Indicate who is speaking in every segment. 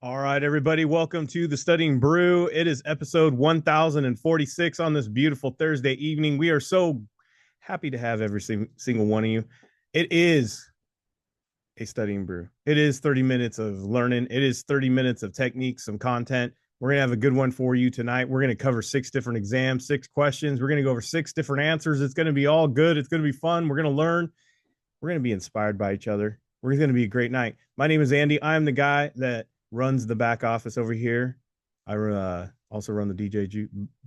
Speaker 1: All right, everybody, welcome to the Studying Brew. It is episode 1046 on this beautiful Thursday evening. We are so happy to have every single one of you. It is a Studying Brew. It is 30 minutes of learning. It is 30 minutes of techniques, some content. We're going to have a good one for you tonight. We're going to cover 6 different exams, 6 questions. We're going to go over 6 different answers. It's going to be all good. It's going to be fun. We're going to learn. We're going to be inspired by each other. We're going to be a great night. My name is Andy. I'm the guy that runs the back office over here. I also run the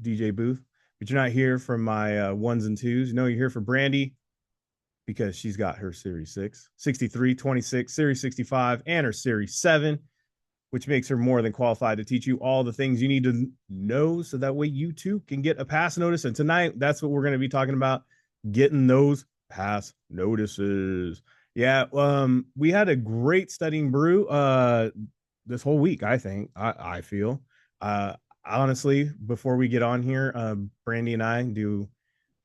Speaker 1: DJ booth, but you're not here for my ones and twos. No, you're here for Brandy because she's got her Series 6, 63, 26, Series 65, and her Series 7, which makes her more than qualified to teach you all the things you need to know so that way you too can get a pass notice. And tonight, that's what we're going to be talking about, getting those pass notices. Yeah, we had a great Studying Brew this whole week. I feel honestly, before we get on here, Brandy and I do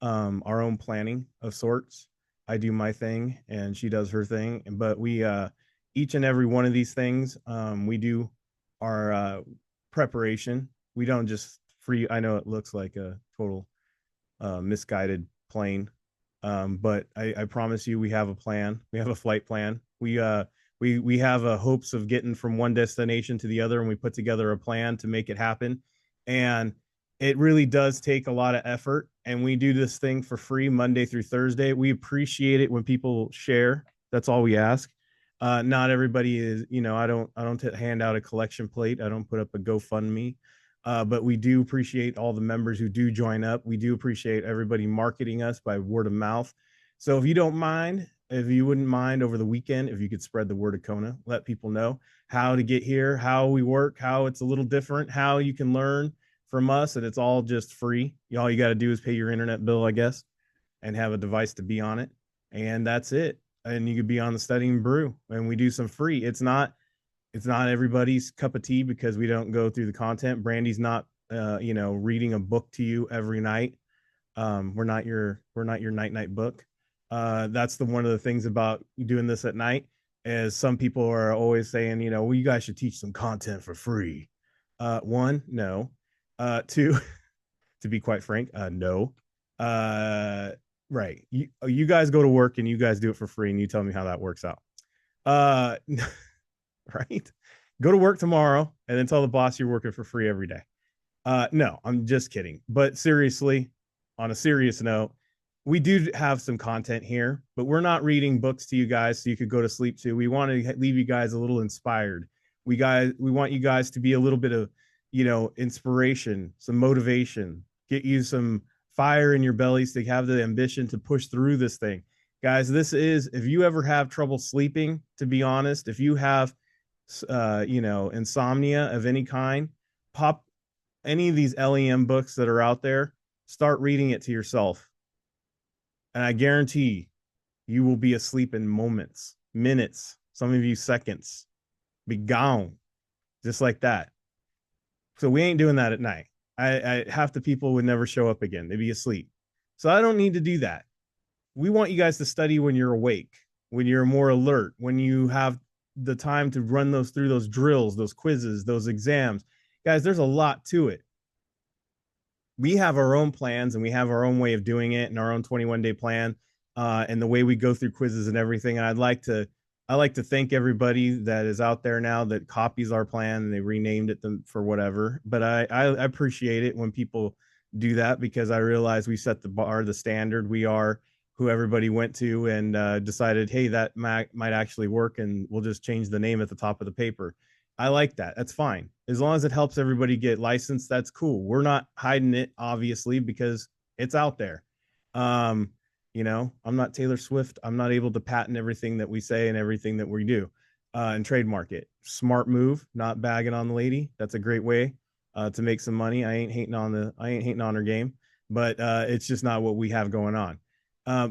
Speaker 1: our own planning of sorts. I do my thing and she does her thing, but we each and every one of these things, we do our preparation. We don't just free. I know it looks like a total misguided plane, but I promise you, we have a plan. We have a flight plan. We have hopes of getting from one destination to the other, and we put together a plan to make it happen. And it really does take a lot of effort. And we do this thing for free Monday through Thursday. We appreciate it when people share. That's all we ask. Not everybody is, I don't hand out a collection plate. I don't put up a GoFundMe. But we do appreciate all the members who do join up. We do appreciate everybody marketing us by word of mouth. So if you wouldn't mind over the weekend, if you could spread the word of Kona, let people know how to get here, how we work, how it's a little different, how you can learn from us, and it's all just free. All you got to do is pay your internet bill, I guess, and have a device to be on it. And that's it. And you could be on the Studying Brew, and we do some free. It's not everybody's cup of tea because we don't go through the content. Brandy's not reading a book to you every night. We're not your night book. That's one of the things about doing this at night, is some people are always saying, well, you guys should teach some content for free. One, no. Two, to be quite frank, no. Right. You guys go to work and you guys do it for free, and you tell me how that works out. Right? Go to work tomorrow and then tell the boss you're working for free every day. No, I'm just kidding. But seriously, on a serious note, we do have some content here, but we're not reading books to you guys so you could go to sleep to. We want to leave you guys a little inspired. We want you guys to be a little bit of, inspiration, some motivation, get you some fire in your bellies to have the ambition to push through this thing. Guys, if you ever have trouble sleeping, to be honest, if you have insomnia of any kind, pop any of these LEM books that are out there, start reading it to yourself. And I guarantee you will be asleep in moments, minutes, some of you seconds, be gone just like that. So we ain't doing that at night. Half the people would never show up again. They'd be asleep. So I don't need to do that. We want you guys to study when you're awake, when you're more alert, when you have the time to run through those drills, those quizzes, those exams. Guys, there's a lot to it. We have our own plans and we have our own way of doing it, and our own 21-day plan, and the way we go through quizzes and everything. And I like to thank everybody that is out there now that copies our plan, and they renamed it for whatever. But I appreciate it when people do that, because I realize we set the bar, the standard. We are who everybody went to and decided, hey, that might actually work, and we'll just change the name at the top of the paper. I like that. That's fine. As long as it helps everybody get licensed, that's cool. We're not hiding it, obviously, because it's out there. I'm not Taylor Swift. I'm not able to patent everything that we say and everything that we do and trademark it. Smart move, not bagging on the lady. That's a great way to make some money. I ain't hating on her game, but it's just not what we have going on.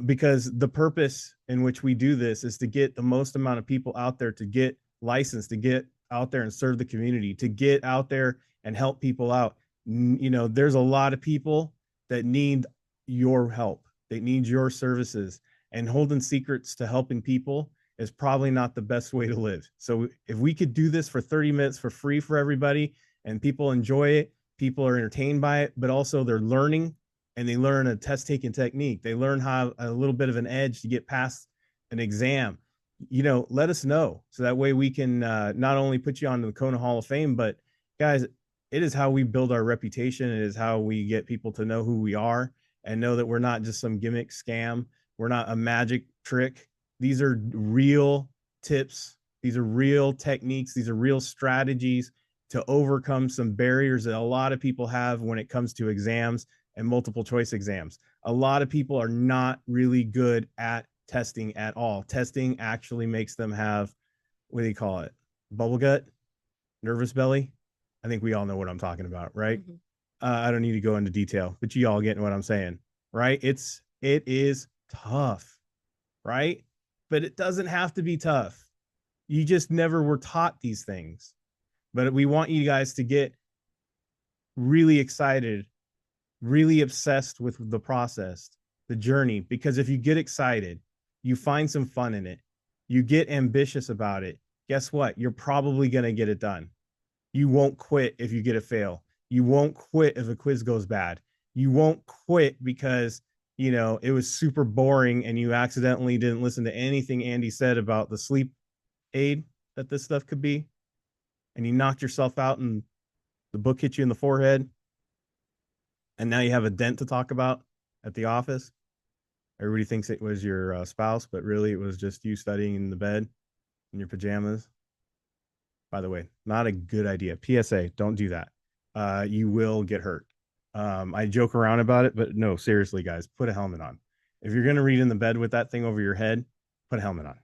Speaker 1: Because the purpose in which we do this is to get the most amount of people out there to get licensed, to get out there and serve the community, to get out there and help people out. There's a lot of people that need your help. They need your services, and holding secrets to helping people is probably not the best way to live. So if we could do this for 30 minutes for free for everybody and people enjoy it, people are entertained by it, but also they're learning and they learn a test taking technique. They learn how a little bit of an edge to get past an exam. Let us know so that way we can not only put you onto the Kona Hall of Fame, but guys, it is how we build our reputation. It is how we get people to know who we are and know that we're not just some gimmick scam. We're not a magic trick. These are real tips. These are real techniques. These are real strategies to overcome some barriers that a lot of people have when it comes to exams and multiple choice exams. A lot of people are not really good at testing at all. Testing actually makes them have, what do you call it? Bubble gut, nervous belly. I think we all know what I'm talking about, right? Mm-hmm. I don't need to go into detail, but you all getting what I'm saying, right? It is tough, right? But it doesn't have to be tough. You just never were taught these things. But we want you guys to get really excited, really obsessed with the process, the journey, because if you get excited, you find some fun in it, you get ambitious about it, guess what? You're probably going to get it done. You won't quit if you get a fail. You won't quit if a quiz goes bad. You won't quit because, it was super boring and you accidentally didn't listen to anything Andy said about the sleep aid that this stuff could be. And you knocked yourself out and the book hit you in the forehead. And now you have a dent to talk about at the office. Everybody thinks it was your spouse, but really it was just you studying in the bed in your pajamas. By the way, not a good idea. PSA, don't do that. You will get hurt. I joke around about it, but no, seriously, guys, put a helmet on. If you're going to read in the bed with that thing over your head, put a helmet on.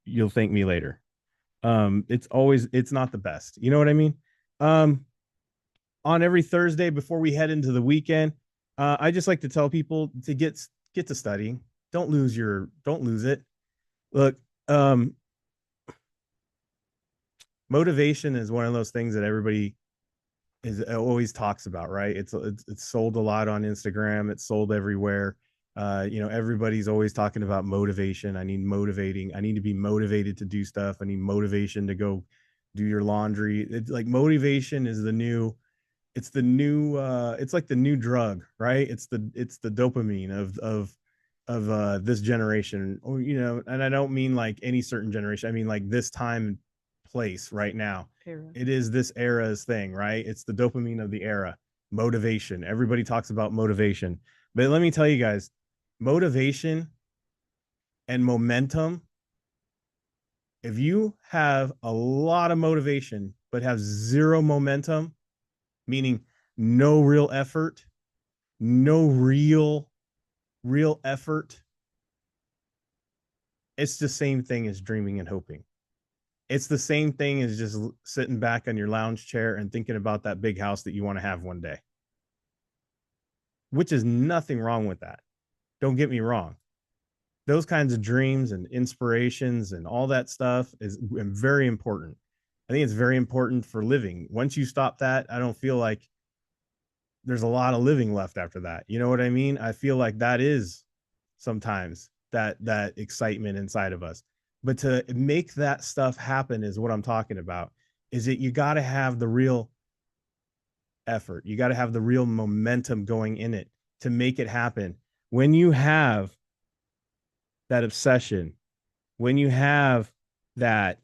Speaker 1: You'll thank me later. It's not the best. You know what I mean? On every Thursday before we head into the weekend, I just like to tell people to get to studying. Don't lose it. Look, motivation is one of those things that everybody always talks about, right? It's sold a lot on Instagram. It's sold everywhere. Everybody's always talking about motivation. I need to be motivated to do stuff. I need motivation to go do your laundry. It's like motivation is it's like the new drug, right? It's the dopamine of this generation, or, and I don't mean like any certain generation. I mean like this time and place right now. It is this era's thing, right? It's the dopamine of the era. Motivation. Everybody talks about motivation. But let me tell you guys, motivation and momentum, if you have a lot of motivation but have zero momentum, meaning no real effort, no real effort, it's the same thing as dreaming and hoping. It's the same thing as just sitting back on your lounge chair and thinking about that big house that you want to have one day, which is nothing wrong with that. Don't get me wrong. Those kinds of dreams and inspirations and all that stuff is very important. I think it's very important for living. Once you stop that, I don't feel like there's a lot of living left after that. You know what I mean? I feel like that is sometimes that excitement inside of us. But to make that stuff happen is what I'm talking about. Is that you got to have the real effort. You got to have the real momentum going in it to make it happen. When you have that obsession, when you have that,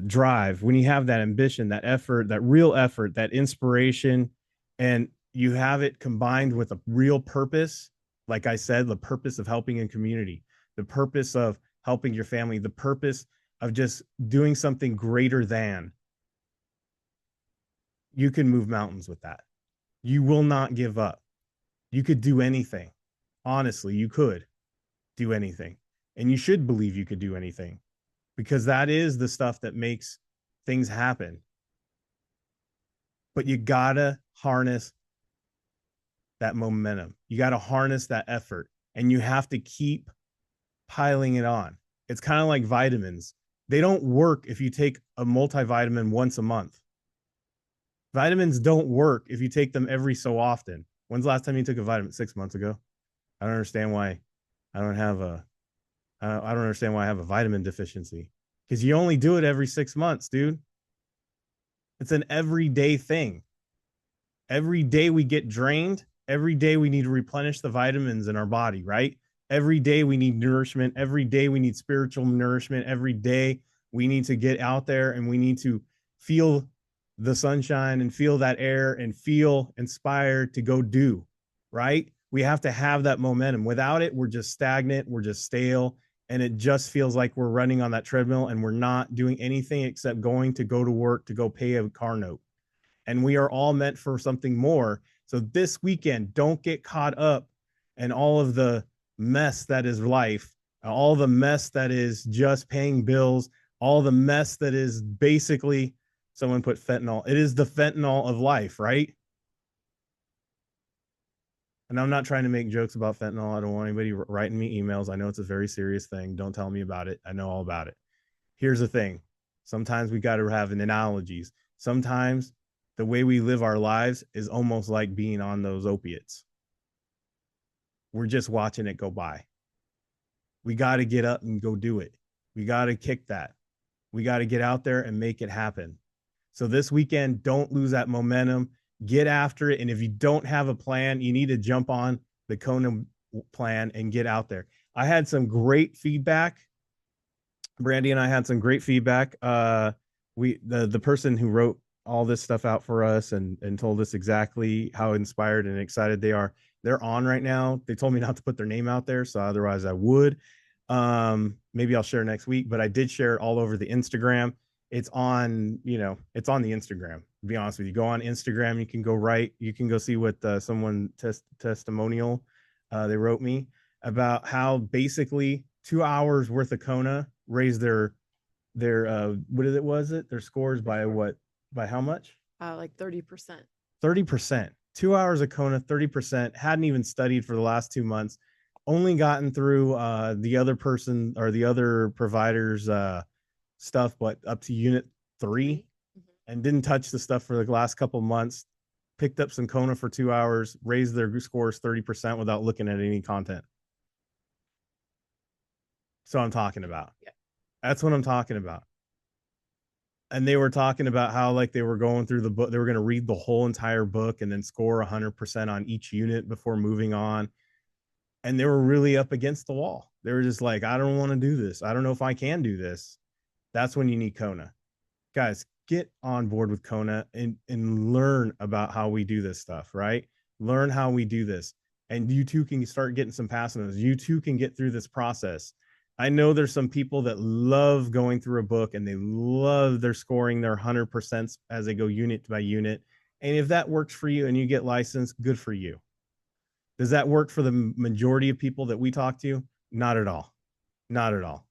Speaker 1: drive, when you have that ambition, that effort, that real effort, that inspiration, and you have it combined with a real purpose, like I said, the purpose of helping in community, the purpose of helping your family, the purpose of just doing something greater than, you can move mountains with that. You will not give up. You could do anything. Honestly, you could do anything. And you should believe you could do anything, because that is the stuff that makes things happen. But you gotta harness that momentum. You gotta harness that effort, and you have to keep piling it on. It's kind of like vitamins. They don't work if you take a multivitamin once a month. Vitamins don't work if you take them every so often. When's the last time you took a vitamin? 6 months ago. I don't understand why I don't have a I don't understand why I have a vitamin deficiency, because you only do it every 6 months, dude. It's an everyday thing. Every day we get drained. Every day we need to replenish the vitamins in our body, right? Every day we need nourishment. Every day we need spiritual nourishment. Every day we need to get out there and we need to feel the sunshine and feel that air and feel inspired to go do, right? We have to have that momentum. Without it, we're just stagnant, we're just stale, and it just feels like we're running on that treadmill and we're not doing anything except going to go to work to go pay a car note. And we are all meant for something more. So this weekend, don't get caught up in all of the mess that is life, all the mess that is just paying bills, all the mess that is basically, someone put fentanyl. It is the fentanyl of life, right? And I'm not trying to make jokes about fentanyl. I don't want anybody writing me emails. I know it's a very serious thing. Don't tell me about it. I know all about it. Here's the thing. Sometimes we got to have analogies. Sometimes the way we live our lives is almost like being on those opiates. We're just watching it go by. We got to get up and go do it. We got to kick that. We got to get out there and make it happen. So this weekend, don't lose that momentum. Get after it. And if you don't have a plan, you need to jump on the Kona plan and get out there. I had some great feedback. Brandy and I had some great feedback. The person who wrote all this stuff out for us and told us exactly how inspired and excited they are. They're on right now. They told me not to put their name out there, so otherwise I would. Maybe I'll share next week, but I did share it all over the Instagram. It's on, it's on the Instagram. To be honest with you, go on Instagram. You can go see what someone testimonial they wrote me about how basically 2 hours worth of Kona raised their their scores by what? By how much?
Speaker 2: Like 30%.
Speaker 1: 30%. 2 hours of Kona, 30%. Hadn't even studied for the last 2 months. Only gotten through the other person or the other provider's stuff, but up to unit 3, and didn't touch the stuff for the last couple months. Picked up some Kona for 2 hours, raised their scores 30% without looking at any content. So I'm talking about.
Speaker 2: Yeah.
Speaker 1: That's what I'm talking about. And they were talking about how like they were going through the book, they were going to read the whole entire book and then score 100% on each unit before moving on. And they were really up against the wall. They were just like, I don't want to do this. I don't know if I can do this. That's when you need Kona. Guys, get on board with Kona and learn about how we do this stuff, right? Learn how we do this. And you too can start getting some passing those. You too can get through this process. I know there's some people that love going through a book and they love their scoring their 100% as they go unit by unit. And if that works for you and you get licensed, good for you. Does that work for the majority of people that we talk to? Not at all. Not at all.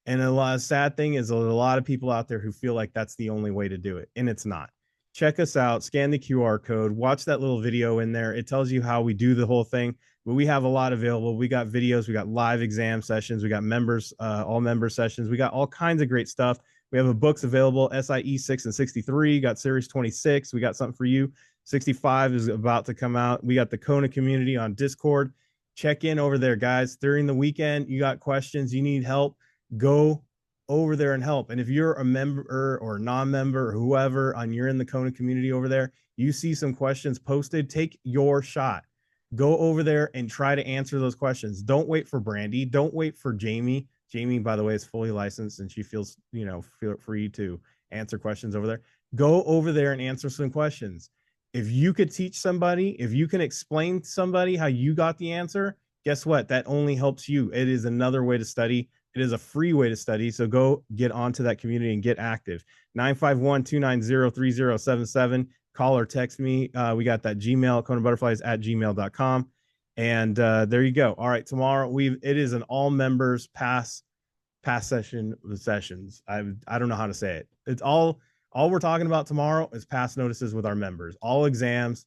Speaker 1: And a sad thing is there's a lot of people out there who feel like that's the only way to do it. And it's not. Check us out, scan the QR code, watch that little video in there. It tells you how we do the whole thing. But we have a lot available. We got videos, we got live exam sessions, we got members, all member sessions. We got all kinds of great stuff. We have books available, SIE 6 and 63, got Series 26. We got something for you. 65 is about to come out. We got the Kona community on Discord. Check in over there, guys. During the weekend, you got questions, you need help, go over there and help. And if you're a member or non-member or whoever and you're in the Kona community over there, you see some questions posted, take your shot. Go over there and try to answer those questions. Don't wait for Brandy. Don't wait for Jamie. Jamie, by the way, is fully licensed and she feels, feel free to answer questions over there. Go over there and answer some questions. If you could teach somebody, if you can explain to somebody how you got the answer, guess what? That only helps you. It is another way to study. It is a free way to study. So go get onto that community and get active. 951-290-3077. Call or text me. We got that Gmail, KonaButterflyz@gmail.com. And there you go. All right. Tomorrow it is an all members pass session with sessions. I don't know how to say it. It's all we're talking about tomorrow is pass notices with our members. All exams,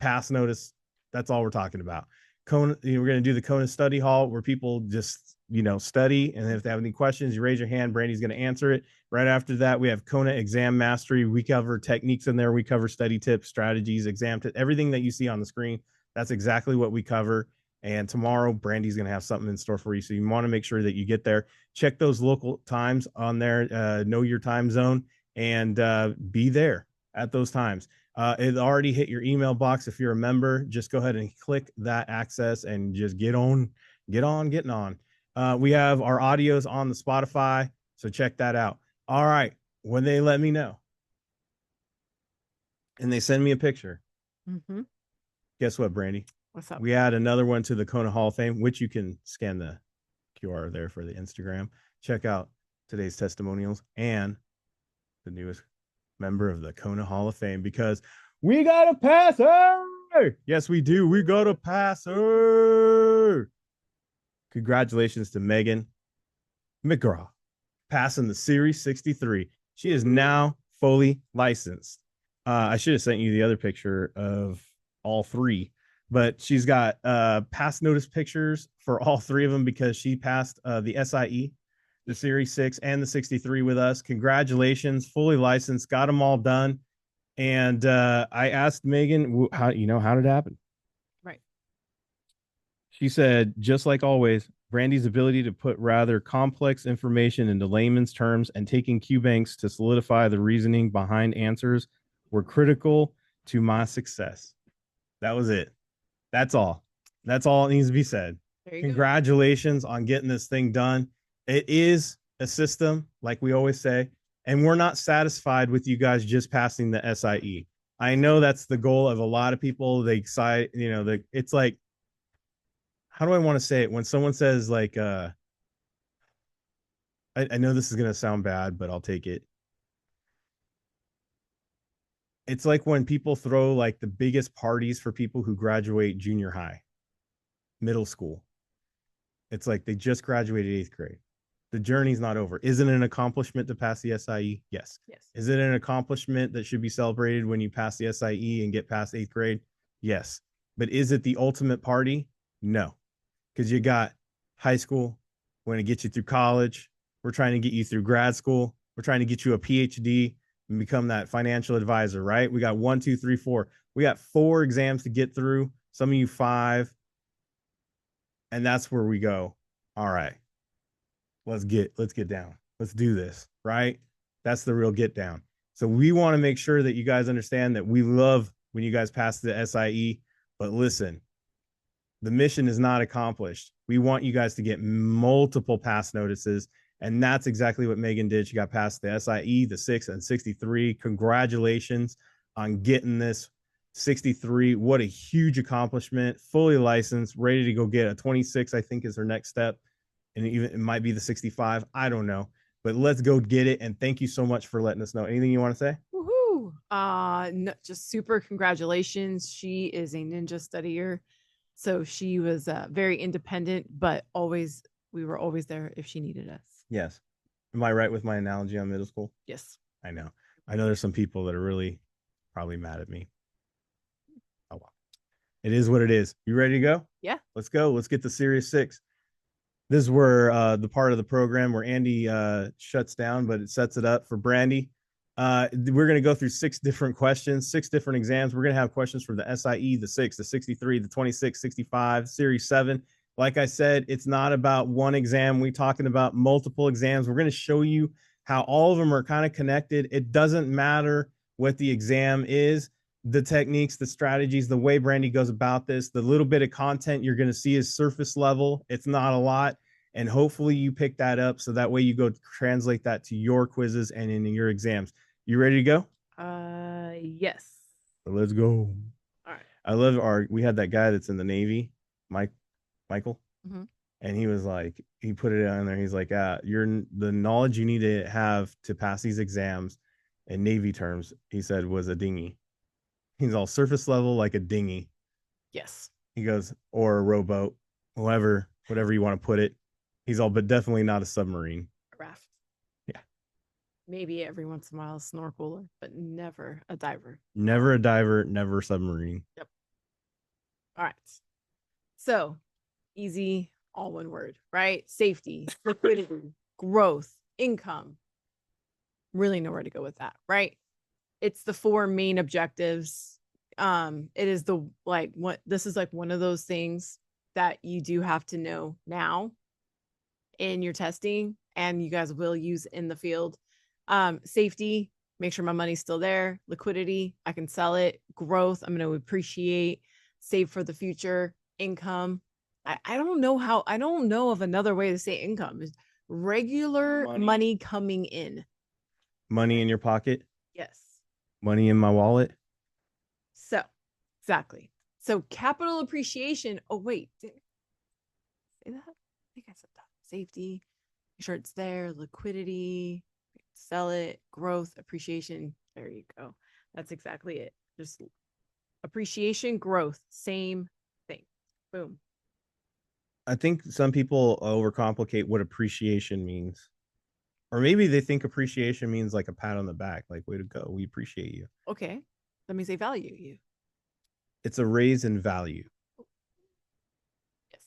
Speaker 1: pass notice. That's all we're talking about. Kona, we're going to do the Kona study hall where people just, study. And if they have any questions, you raise your hand. Brandy's going to answer it. Right after that, we have Kona exam mastery. We cover techniques in there. We cover study tips, strategies, exam tips, everything that you see on the screen. That's exactly what we cover. And tomorrow, Brandy's going to have something in store for you. So you want to make sure that you get there. Check those local times on there. Know your time zone and be there at those times. It already hit your email box. If you're a member, just go ahead and click that access and just getting on. We have our audios on the Spotify, so check that out. All right. When they let me know and they send me a picture, guess what, Brandy?
Speaker 2: What's up?
Speaker 1: We add another one to the Kona Hall of Fame, which you can scan the QR there for the Instagram. Check out today's testimonials and the newest member of the Kona Hall of Fame, because we got a passer. Yes, we do. We got a passer. Congratulations to Megan McGraw passing the Series 63. She is now fully licensed. I should have sent you the other picture of all three, but she's got pass notice pictures for all three of them because she passed the SIE, the Series 6, and the 63 with us. Congratulations, fully licensed, got them all done. And I asked Megan, how did it happen?
Speaker 2: Right.
Speaker 1: She said, just like always, Brandy's ability to put rather complex information into layman's terms and taking Q banks to solidify the reasoning behind answers were critical to my success. That was it. That's all. That's all it needs to be said. Congratulations on getting this thing done. It is a system, like we always say, and we're not satisfied with you guys just passing the SIE. I know that's the goal of a lot of people. They decide, it's like, how do I want to say it? When someone says like, I know this is going to sound bad, but I'll take it. It's like when people throw like the biggest parties for people who graduate junior high, middle school. It's like they just graduated 8th grade. The journey's not over. Is it an accomplishment to pass the SIE? Yes. Is it an accomplishment that should be celebrated when you pass the SIE and get past 8th grade? Yes. But is it the ultimate party? No. Because you got high school, we're going to get you through college. We're trying to get you through grad school. We're trying to get you a PhD and become that financial advisor, right? We got 1, 2, 3, 4. We got 4 exams to get through. Some of you 5. And that's where we go. All right. Let's get down. Let's do this, right? That's the real get down. So we want to make sure that you guys understand that we love when you guys pass the SIE, but listen, the mission is not accomplished. We want you guys to get multiple pass notices, and that's exactly what Megan did. She got past the SIE, the 6 and 63. Congratulations on getting this 63. What a huge accomplishment. Fully licensed, ready to go get a 26, I think is her next step. And even it might be the 65. I don't know. But let's go get it. And thank you so much for letting us know. Anything you want to say?
Speaker 2: Woohoo. No, just super congratulations. She is a ninja studier. So she was very independent, but we were always there if she needed us.
Speaker 1: Yes. Am I right with my analogy on middle school?
Speaker 2: Yes.
Speaker 1: I know there's some people that are really probably mad at me. Oh, well. It is what it is. You ready to go?
Speaker 2: Yeah.
Speaker 1: Let's go. Let's get the Series 6. This is where the part of the program where Andy shuts down, but it sets it up for Brandy. We're going to go through 6 different questions, 6 different exams. We're going to have questions for the SIE, the 6, the 63, the 26, 65, Series 7. Like I said, it's not about one exam. We're talking about multiple exams. We're going to show you how all of them are kind of connected. It doesn't matter what the exam is. The techniques, the strategies, the way Brandy goes about this, the little bit of content you're going to see is surface level. It's not a lot. And hopefully you pick that up so that way you go translate that to your quizzes and in your exams. You ready to go?
Speaker 2: Yes.
Speaker 1: So let's go.
Speaker 2: All right.
Speaker 1: I love we had that guy that's in the Navy, Michael.
Speaker 2: Mm-hmm.
Speaker 1: And he was like, he put it on there. He's like, the knowledge you need to have to pass these exams in Navy terms, he said, was a dinghy. He's all surface level like a dinghy.
Speaker 2: Yes.
Speaker 1: He goes, or a rowboat, whatever you want to put it. He's all, but definitely not a submarine.
Speaker 2: A raft.
Speaker 1: Yeah.
Speaker 2: Maybe every once in a while a snorkeler, but never a diver.
Speaker 1: Never a diver, never a submarine.
Speaker 2: Yep. All right. So easy, all one word, right? Safety, liquidity, growth, income. Really know where to go with that, right? It's the 4 main objectives. It is this is like one of those things that you do have to know now in your testing and you guys will use in the field. Safety, make sure my money's still there. Liquidity, I can sell it. Growth, I'm going to appreciate. Save for the future. Income, I don't know of another way to say income. Is regular money coming in.
Speaker 1: Money in your pocket.
Speaker 2: Yes.
Speaker 1: Money in my wallet.
Speaker 2: So, exactly. So capital appreciation. Oh, wait. Did I say that? I think I said that. Safety. Make sure it's there. Liquidity. Sell it. Growth. Appreciation. There you go. That's exactly it. Just appreciation, growth. Same thing. Boom.
Speaker 1: I think some people overcomplicate what appreciation means. Or maybe they think appreciation means like a pat on the back, like, way to go. We appreciate you.
Speaker 2: Okay. Let me say value you.
Speaker 1: It's a raise in value.
Speaker 2: Yes.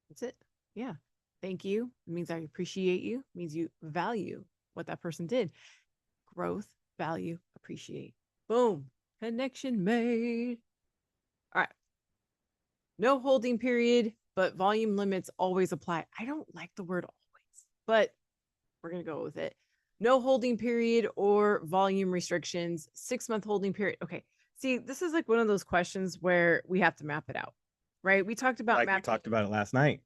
Speaker 2: That's it. Yeah. Thank you. It means I appreciate you. It means you value what that person did. Growth, value, appreciate. Boom. Connection made. All right. No holding period, but volume limits always apply. I don't like the word always, but we're going to go with it. No holding period or volume restrictions, 6-month holding period. Okay. See, this is like one of those questions where we have to map it out, right? We talked about
Speaker 1: We talked about it last night.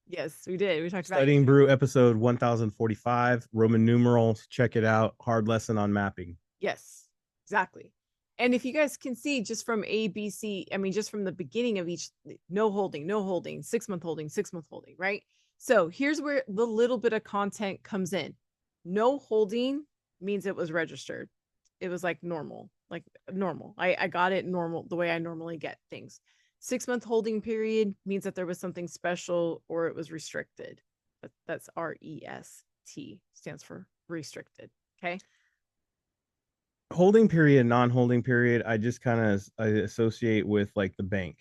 Speaker 2: Yes, we did. We talked about
Speaker 1: Studying Brew episode 1045, Roman numerals. Check it out. Hard lesson on mapping.
Speaker 2: Yes, exactly. And if you guys can see just from A, B, C, I mean, just from the beginning of each, no holding, 6-month holding, 6-month holding, right? So here's where the little bit of content comes in. No holding means it was registered. It was like normal. I got it normal, the way I normally get things. 6-month holding period means that there was something special or it was restricted. That's REST, stands for restricted. Okay.
Speaker 1: Holding period, non-holding period, I just kind of associate with like the bank.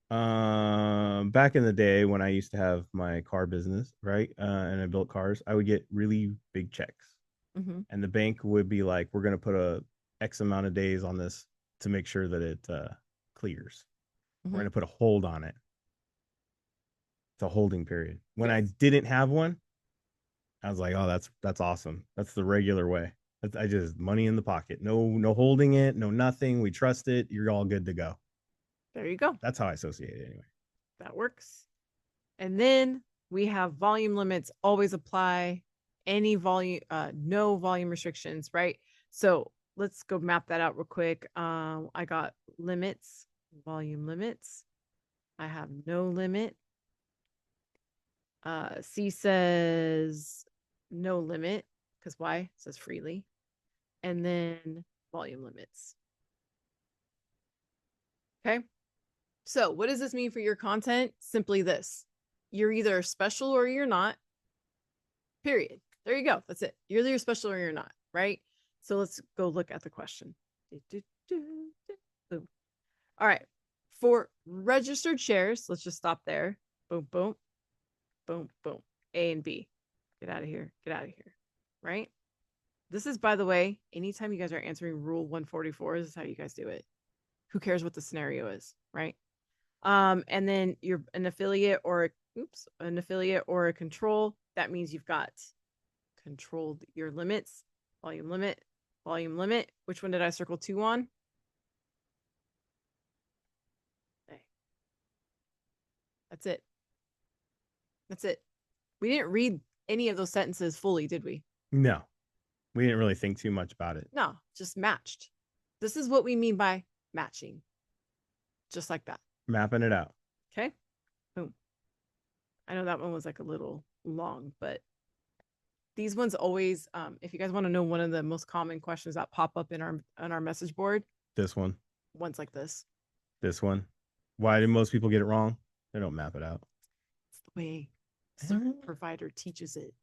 Speaker 1: Back in the day when I used to have my car business, right? And I built cars, I would get really big checks.
Speaker 2: Mm-hmm.
Speaker 1: And the bank would be like, we're going to put a X amount of days on this to make sure that it clears.
Speaker 2: Mm-hmm.
Speaker 1: We're going to put a hold on it. It's a holding period. When
Speaker 2: Yes.
Speaker 1: I didn't have one, I was like, oh, that's awesome. That's the regular way. I just money in the pocket. No holding it, no nothing. We trust it. You're all good to go.
Speaker 2: There you go.
Speaker 1: That's how I associate it anyway.
Speaker 2: That works. And then we have volume limits always apply. Any volume, no volume restrictions, right? So let's go map that out real quick. I got limits, volume limits. I have no limit. C says no limit, because why? It says freely. And then volume limits. Okay. So what does this mean for your content? Simply this. You're either special or you're not. Period. There you go. That's it. You're either special or you're not, right? So let's go look at the question. Boom. All right. For registered shares, let's just stop there. Boom, boom, boom, boom. A and B. Get out of here. Get out of here. Right? This is, by the way, anytime you guys are answering Rule 144, this is how you guys do it. Who cares what the scenario is, right? And then you're an affiliate or a control. That means you've got controlled your limits, volume limit. Which one did I circle 2 on? Okay. That's it. That's it. We didn't read any of those sentences fully, did we?
Speaker 1: No, we didn't really think too much about it.
Speaker 2: No, just matched. This is what we mean by matching. Just like that.
Speaker 1: Mapping it out.
Speaker 2: Okay. Boom. I know that one was like a little long, but these ones always, if you guys want to know one of the most common questions that pop up in our message board.
Speaker 1: This one.
Speaker 2: Ones like this.
Speaker 1: This one. Why do most people get it wrong? They don't map it out.
Speaker 2: It's the way certain provider teaches it.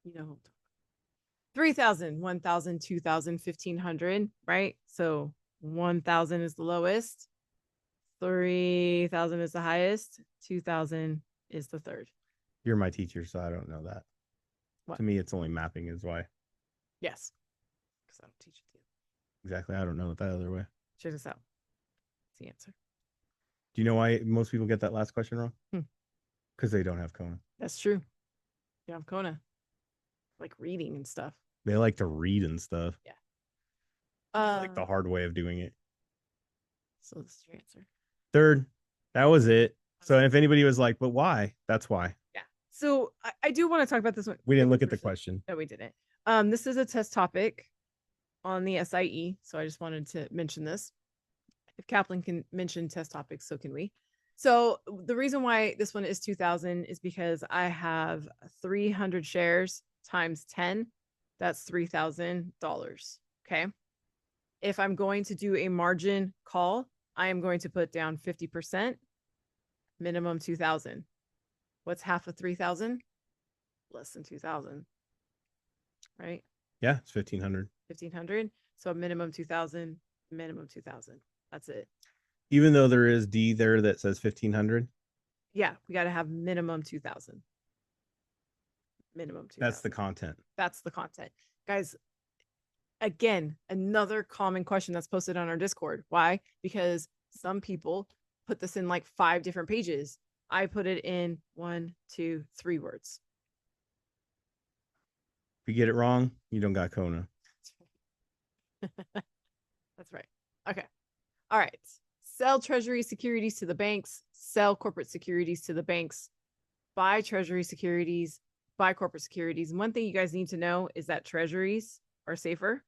Speaker 2: You know, 3,000, 1,000, 2,000, 1,500, right? So 1,000 is the lowest. 3,000 is the highest. 2,000 is the third.
Speaker 1: You're my teacher, so I don't know that. What? To me, it's only mapping is why.
Speaker 2: Yes. Because I don't teach it the
Speaker 1: exactly. I don't know it that other way.
Speaker 2: Check this out. It's the answer.
Speaker 1: Do you know why most people get that last question wrong?
Speaker 2: Hmm.
Speaker 1: Because they don't have Kona.
Speaker 2: That's true. You have Kona, like reading and stuff.
Speaker 1: They like to read and stuff.
Speaker 2: Yeah.
Speaker 1: Like the hard way of doing it.
Speaker 2: So this is your answer.
Speaker 1: Third, that was it. So if anybody was like, but why? That's why.
Speaker 2: Yeah. So I do want to talk about this one.
Speaker 1: We didn't look at the question.
Speaker 2: No, we didn't. This is a test topic on the SIE. So I just wanted to mention this. If Kaplan can mention test topics, so can we. So the reason why this one is 2000 is because I have 300 shares times 10. That's $3,000. Okay. If I'm going to do a margin call, I am going to put down 50%, minimum 2,000. What's half of 3,000? Less than 2,000. Right?
Speaker 1: Yeah, it's 1,500.
Speaker 2: 1,500. So a minimum 2,000, minimum 2,000. That's it.
Speaker 1: Even though there is D there that says 1,500.
Speaker 2: Yeah, we got to have minimum 2,000. Minimum 2,000.
Speaker 1: That's the content.
Speaker 2: That's the content. Guys, again, another common question that's posted on our Discord. Why? Because some people put this in like 5 different pages. I put it in 1, 2, 3 words.
Speaker 1: If you get it wrong, you don't got Kona.
Speaker 2: That's right. Okay. All right. Sell treasury securities to the banks, sell corporate securities to the banks, buy treasury securities, buy corporate securities. And one thing you guys need to know is that treasuries are safer.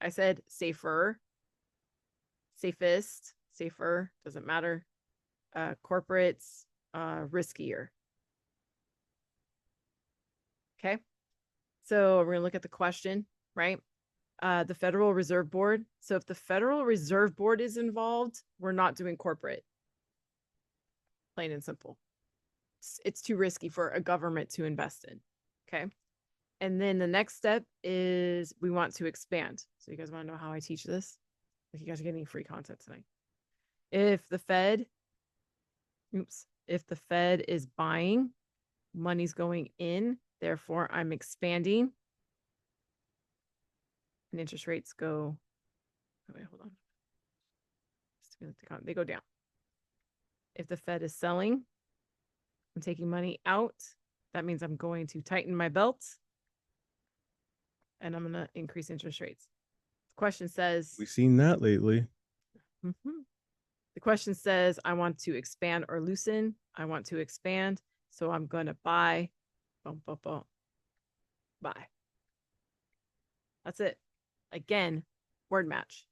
Speaker 2: I said safer. Safest, safer, doesn't matter. Corporates, riskier. Okay. So we're going to look at the question, right? The Federal Reserve Board. So if the Federal Reserve Board is involved, we're not doing corporate. Plain and simple. It's too risky for a government to invest in. Okay. And then the next step is we want to expand. So you guys want to know how I teach this? Like you guys are getting free content tonight. If the Fed is buying, money's going in, therefore I'm expanding. And interest rates go, wait, hold on. They go down. If the Fed is selling, I'm taking money out. That means I'm going to tighten my belt and I'm going to increase interest rates. The question says,
Speaker 1: we've seen that lately.
Speaker 2: The question says, I want to expand or loosen. I want to expand. So I'm going to buy. Buy. That's it. Again, word match.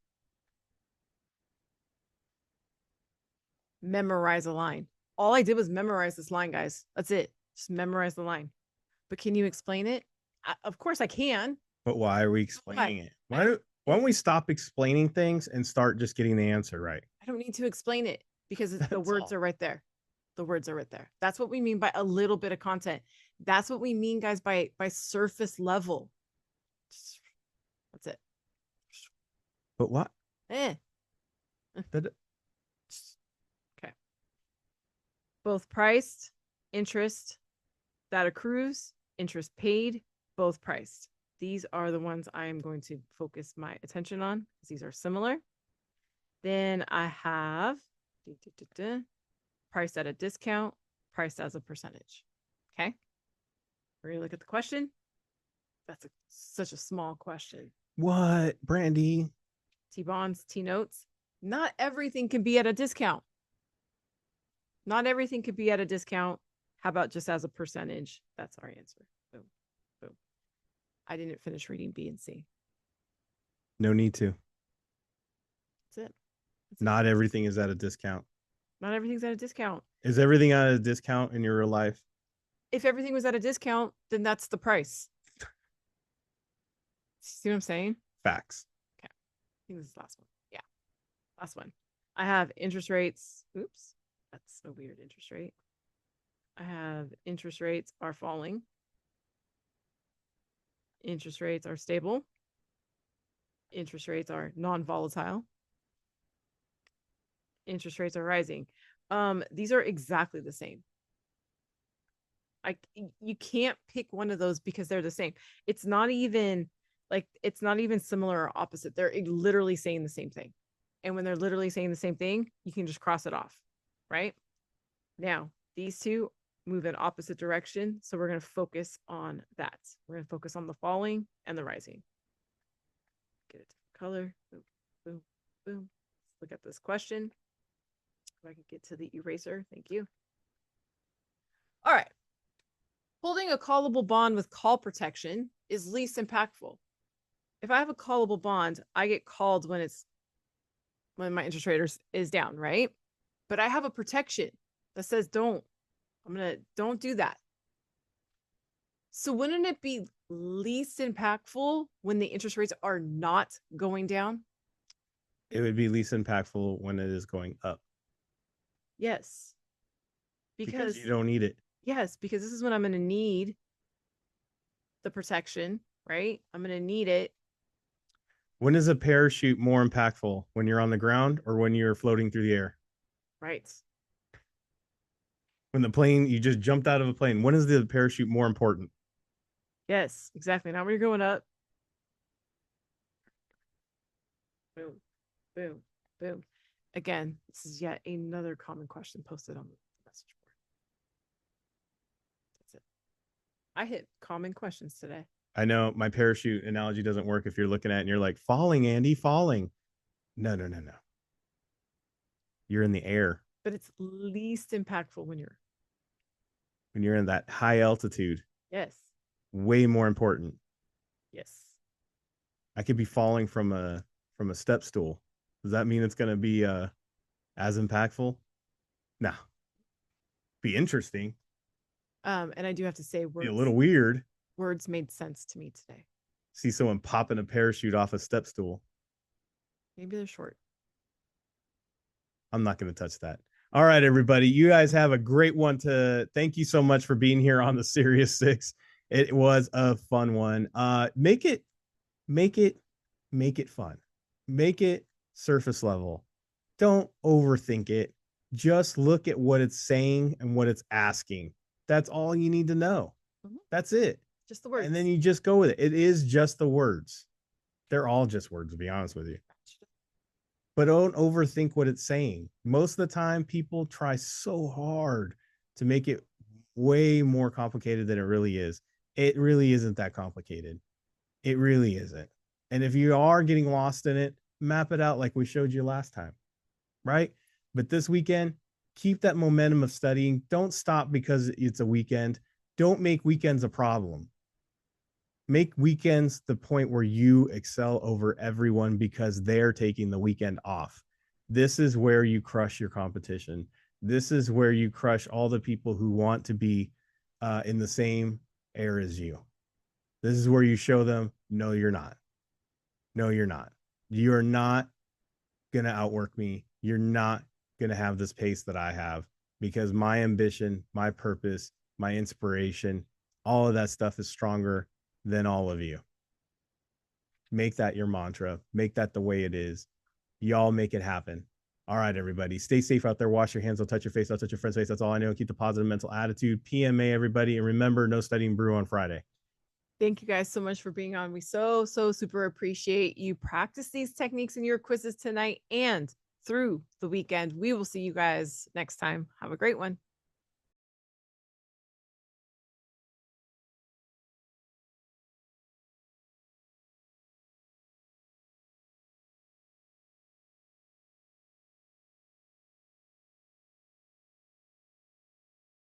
Speaker 2: Memorize a line. All I did was memorize this line, guys. That's it. Just memorize the line. But can you explain it? Of course I can.
Speaker 1: But why are we explaining it? Why don't we stop explaining things and start just getting the answer right?
Speaker 2: I don't need to explain it because the words are right there. The words are right there. That's what we mean by a little bit of content. That's what we mean, guys, by surface level. That's it.
Speaker 1: But what?
Speaker 2: Okay. Both priced, interest that accrues, interest paid, both priced. These are the ones I am going to focus my attention on because these are similar. Then I have priced at a discount, priced as a percentage. Okay. We're going to look at the question. That's such a small question.
Speaker 1: What, Brandy?
Speaker 2: T-bonds, T-notes. Not everything can be at a discount. Not everything could be at a discount. How about just as a percentage? That's our answer. Boom. Boom. I didn't finish reading B and C.
Speaker 1: No need to.
Speaker 2: That's it.
Speaker 1: Not everything is at a discount.
Speaker 2: Not everything's at a discount.
Speaker 1: Is everything at a discount in your real life?
Speaker 2: If everything was at a discount, then that's the price. See what I'm saying?
Speaker 1: Facts.
Speaker 2: Okay. I think this is the last one. Yeah. Last one. I have interest rates. Oops. That's a weird interest rate. I have interest rates are falling. Interest rates are stable. Interest rates are non-volatile. Interest rates are rising. These are exactly the same. You can't pick one of those because they're the same. It's not even Like it's not even similar or opposite. They're literally saying the same thing. And when they're literally saying the same thing, you can just cross it off, right? Now, these two move in opposite direction. So we're going to focus on that. We're going to focus on the falling and the rising. Get a different color. Boom, boom, boom. Let's look at this question. If I could get to the eraser. Thank you. All right. Holding a callable bond with call protection is least impactful. If I have a callable bond, I get called when my interest rate is down, right? But I have a protection that says don't do that. So wouldn't it be least impactful when the interest rates are not going down?
Speaker 1: It would be least impactful when it is going up.
Speaker 2: Yes.
Speaker 1: Because you don't need it.
Speaker 2: Yes, because this is when I'm going to need the protection, right? I'm going to need it.
Speaker 1: When is a parachute more impactful? When you're on the ground or when you're floating through the air?
Speaker 2: Right.
Speaker 1: When the plane, you just jumped out of a plane. When is the parachute more important?
Speaker 2: Yes, exactly. Now when you're going up. Boom, boom, boom. Again, this is yet another common question posted on the message board. That's it. I hit common questions today.
Speaker 1: I know my parachute analogy doesn't work if you're looking at it and you're like, falling, Andy, falling. No. You're in the air.
Speaker 2: But it's least impactful when
Speaker 1: you're in that high altitude.
Speaker 2: Yes.
Speaker 1: Way more important.
Speaker 2: Yes.
Speaker 1: I could be falling from a step stool. Does that mean it's going to be as impactful? No. Be interesting.
Speaker 2: And I do have to say,
Speaker 1: be a little weird.
Speaker 2: Words made sense to me today.
Speaker 1: See someone popping a parachute off a step stool.
Speaker 2: Maybe they're short.
Speaker 1: I'm not going to touch that. All right, everybody. You guys have a great one. Thank you so much for being here on the Serious 6. It was a fun one. Make it fun. Make it surface level. Don't overthink it. Just look at what it's saying and what it's asking. That's all you need to know. Mm-hmm. That's it.
Speaker 2: Just the words.
Speaker 1: And then you just go with it. It is just the words. They're all just words, to be honest with you. But don't overthink what it's saying. Most of the time, people try so hard to make it way more complicated than it really is. It really isn't that complicated. It really isn't. And if you are getting lost in it, map it out like we showed you last time, right? But this weekend, keep that momentum of studying. Don't stop because it's a weekend. Don't make weekends a problem. Make weekends the point where you excel over everyone because they're taking the weekend off. This is where you crush your competition. This is where you crush all the people who want to be in the same air as you. This is where you show them, no, you're not. No, you're not. You're not going to outwork me. You're not going to have this pace that I have because my ambition, my purpose, my inspiration, all of that stuff is stronger than all of you. Make that your mantra. Make that the way it is. Y'all make it happen. All right, everybody. Stay safe out there. Wash your hands. Don't touch your face. Don't touch your friend's face. That's all I know. Keep the positive mental attitude. PMA, everybody. And remember, no studying brew on Friday.
Speaker 2: Thank you guys so much for being on. We so super appreciate you. Practice these techniques in your quizzes tonight and through the weekend. We will see you guys next time. Have a great one.